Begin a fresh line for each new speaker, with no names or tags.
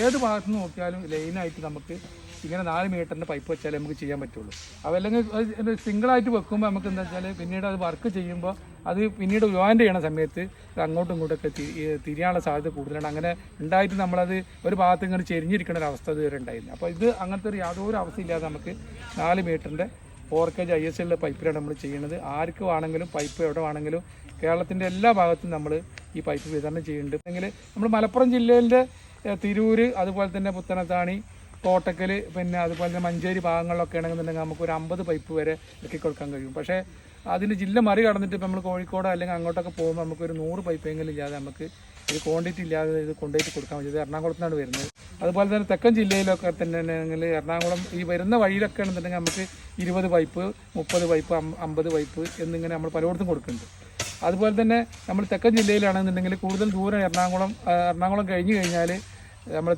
ഏത് ഭാഗത്ത് നിന്ന് നോക്കിയാലും ലൈനായിട്ട് നമുക്ക് ഇങ്ങനെ 4 മീറ്ററിൻ്റെ പൈപ്പ് വെച്ചാലേ നമുക്ക് ചെയ്യാൻ പറ്റുള്ളൂ. അതല്ലെങ്കിൽ സിംഗിളായിട്ട് വെക്കുമ്പോൾ നമുക്ക് എന്താ വെച്ചാൽ പിന്നീട് അത് വർക്ക് ചെയ്യുമ്പോൾ അത് പിന്നീട് ജോയിൻ്റ് ചെയ്യണ സമയത്ത് അങ്ങോട്ടും ഇങ്ങോട്ടൊക്കെ തിരിയാനുള്ള സാധ്യത കൂടുതലാണ്. അങ്ങനെ ഉണ്ടായിട്ട് നമ്മളത് ഒരു ഭാഗത്ത് ഇങ്ങനെ ചെരിഞ്ഞിരിക്കുന്ന ഒരു അവസ്ഥ ഇതുവരെ ഉണ്ടായിരുന്നു. അപ്പോൾ ഇത് അങ്ങനത്തെ യാതൊരു അവസ്ഥയില്ലാതെ നമുക്ക് 4 മീറ്ററിൻ്റെ 4 ISL പൈപ്പിലാണ് നമ്മൾ ചെയ്യുന്നത്. ആർക്ക് വേണമെങ്കിലും പൈപ്പ് എവിടെ വേണമെങ്കിലും കേരളത്തിൻ്റെ എല്ലാ ഭാഗത്തും നമ്മൾ ഈ പൈപ്പ് വിതരണം ചെയ്യുന്നുണ്ട്. അല്ലെങ്കിൽ നമ്മൾ മലപ്പുറം ജില്ലയിലെ തിരൂർ, അതുപോലെ തന്നെ പുത്തനത്താണി, കോട്ടക്കൽ, പിന്നെ അതുപോലെ തന്നെ മഞ്ചേരി ഭാഗങ്ങളിലൊക്കെ ആണെന്നുണ്ടെങ്കിൽ നമുക്ക് ഒരു 50 പൈപ്പ് വരെ ഇറക്കി കൊടുക്കാൻ കഴിയും. പക്ഷേ അതിന് ജില്ല മറികടന്നിട്ട് ഇപ്പോൾ നമ്മൾ കോഴിക്കോട് അല്ലെങ്കിൽ അങ്ങോട്ടൊക്കെ പോകുമ്പോൾ നമുക്കൊരു 100 പൈപ്പെങ്കിലും ഇല്ലാതെ നമുക്ക് ഒരു ക്വാണ്ടിറ്റി ഇല്ലാതെ ഇത് കൊണ്ടുപോയിട്ട് കൊടുക്കാൻ പറ്റും. ഇത് എറണാകുളത്താണ് വരുന്നത്. അതുപോലെ തന്നെ തെക്കൻ ജില്ലയിലൊക്കെ തന്നെ ആണെങ്കിൽ എറണാകുളം ഈ വരുന്ന വഴിയിലൊക്കെ ആണെന്നുണ്ടെങ്കിൽ നമുക്ക് 20 പൈപ്പ്, 30 പൈപ്പ്, 50 പൈപ്പ് എന്നിങ്ങനെ നമ്മൾ പലയിടത്തും കൊടുക്കുന്നുണ്ട്. അതുപോലെ തന്നെ നമ്മൾ തെക്കൻ ജില്ലയിലാണെന്നുണ്ടെങ്കിൽ കൂടുതൽ ദൂരം എറണാകുളം കഴിഞ്ഞ് കഴിഞ്ഞാൽ നമ്മൾ